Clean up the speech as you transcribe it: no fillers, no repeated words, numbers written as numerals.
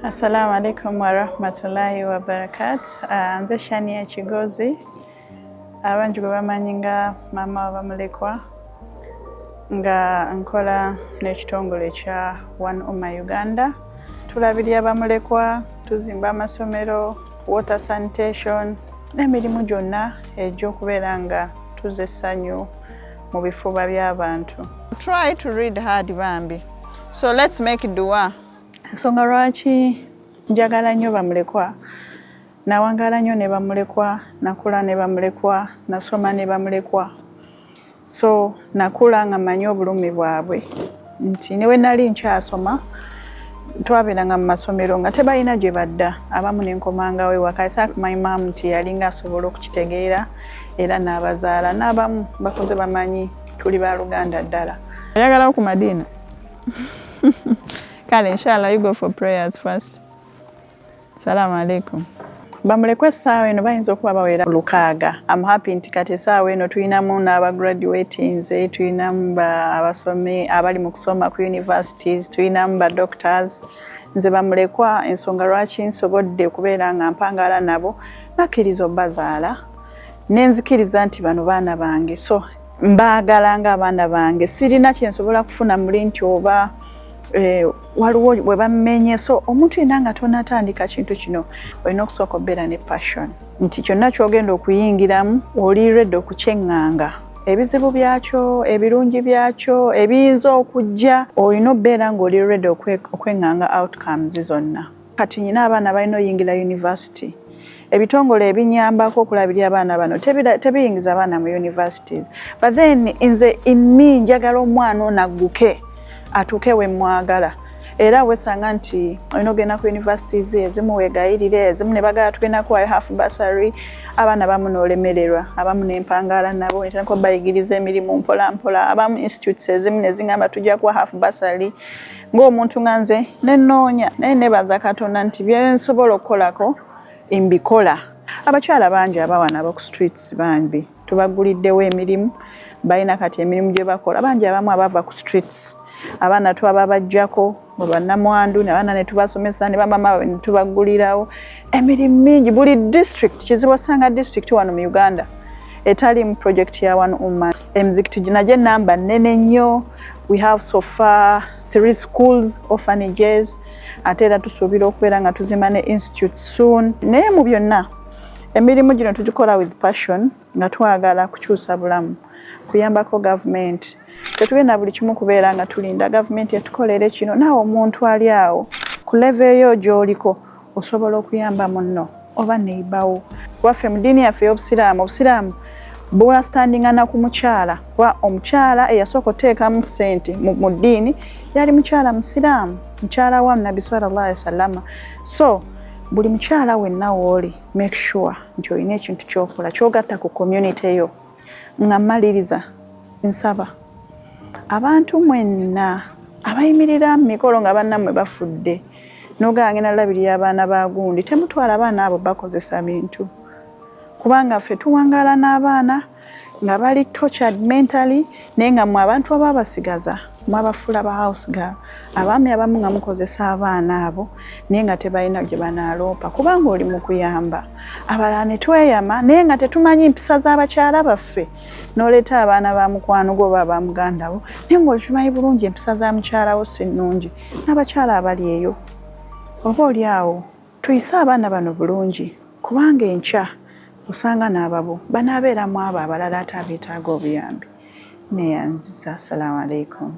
Assalamu alaikum wa rahmatullahi wa barakatuh. Nze Shania Kigozi. Abangi gwe bamanyi nga maama wa bamulekwa nga nkola n'ekitongole kya One Umma Uganda. Tulabirira bamulekwa, tuzimba amasomero, water sanitation n'emirimu gyonna egy'okubeera nga tuzza essanyu mu bifuba by'abantu. Try to read hard bambi. So let's make dua. Ensonga lwaki njagala nnyo bamulekwa, nawangaala nnyo ne bamulekwa, nakula ne bamulekwa, nasoma ne bamulekwa. So nakula nga mmanyi obulumi bwabwe nti ne we nali nkyasoma twabeeranga mu masomero nga tebalina gye badda, abamu ne nkomangawo ewaka. I thank my mom nti yalinga asobola okukitegeera era n'abazaala, n'abamu bakoze bamanyi tuli ba Luganda ddala. Oyagala ku Madiina? Kale, inshallah, you go for prayers first. Salamu alaikum. Bamulekwa essaawa eno bayinza okuba bawera 600. I'm happy nti kati essaawa eno tulinamu n'abagraduatinze, tulinamu abasomi abali mu kusoma ku universities, tulinamu ba doctors. Nze bamulekwa ensonga lwaki nsobodde okubeera nga mpangaala nabo nakkiriza obbazaala nenzikiriza nti bano baana bange, so mbaagala nga abaana bange. Sirina kyensobola kufuna muli nti oba waliwo we bamenye. So omuntu yenna nga tonatandika kintu kino olina okusooka obeera ne passion nti kyonna kyogenda okuyingiramu oli ready okukyenganga ebizibu byakyo, ebirungi byakyo, ebiyinza okujja, olina obeera ng'oli ready okwenganga outcomes zonna. Kati nyina abaana balina oyingira university. Ebitongole ebinyambako okulabirira abaana bano tebiyingiza abaana mu universities, but then nze imi njagala omwana ono agguke atuuke we mwagala. Era wesanga nti olina ogenda ku universities ezimu weegayirire, ezimu ne bagala tugenda kuwayo half bursary, abaana bamu n'olemererwa, abamu n'empangaala nabo netandika bayigiriza emirimu mpola mpola, abamu institutes ezimu ne zingamba tujja kuwa half bursary. Ng'omuntu nga nze nenoonya naye nebaza Katonda nti bye nsobola okukolako mbikola. Abakyala bangi abawana abo ku streets bambi tubaguliddewo emirimu, balina kati emirimu gye bakola. Bangi abamu abava ku streets, abaana twababajjako mu bannamwandu, n'abaana ne tubasomesa ne bamama ne tubagulirawo emirimu mingi. Buli district, kizibu osanga district wano mu Uganda etali mu project ya One Umma. Emizikiti ginagye namba nnene nnyo. We have so far 3 schools, orphanages, ate era tusuubira okubeera nga tuzimba ne institute soon. Naye mu byonna emirimu gino tugikola with passion nga twagala kukyusa bulamu, kuyambako government. Tetugenda buli kimu kubeera nga tulinda government etukolere kino. Naawe omuntu ali awo ku level eyo gy'oliko osobola okuyamba munno oba neighbour. Waffe mu ddiini yaffe y'Obusiraamu, Obusiraamu bwastandingana ku mukyala. Kuba omukyala eyasooka oteekamu ssente mu ddiini yali mukyala Musiraamu, mukyala wa Nabi sallallahu alaihi wasallam. So buli mukyala wenna w'oli make sure nti olina ekintu ky'okola ky'ogatta ku community yo. Nga mmaliriza nsaba abantu mwenna abayimirira mu mikolo nga bannammwe bafudde n'ogamba ngenda labirira abaana ba gundi, temutwala abaana abo bakozesa bintu, kubanga ffe tuwangaala n'abaana nga bali tortured mentally, naye nga mmwe abantu ababasigaza mwabafuula ba house girl. Abaami abamu nga mukozesa abaana abo naye nga tebalina gye banaaloopa kubanga oli mu kuyamba. Abalala ne tweyama naye nga tetumanyi mpisa z'abakyala baffe, n'oleeta abaana ba mukwano gwo oba ba muganda wo naye ng'okimanyi bulungi empisa za mukyala wo si nnungi. N'abakyala abali eyo oba oli awo tuyise abaana bano bulungi, kubanga enkya osanga n'ababo banaabeeramu abo abalala ate abeetaaga obuyambi. Neeyanziza. Assalamu alaikum.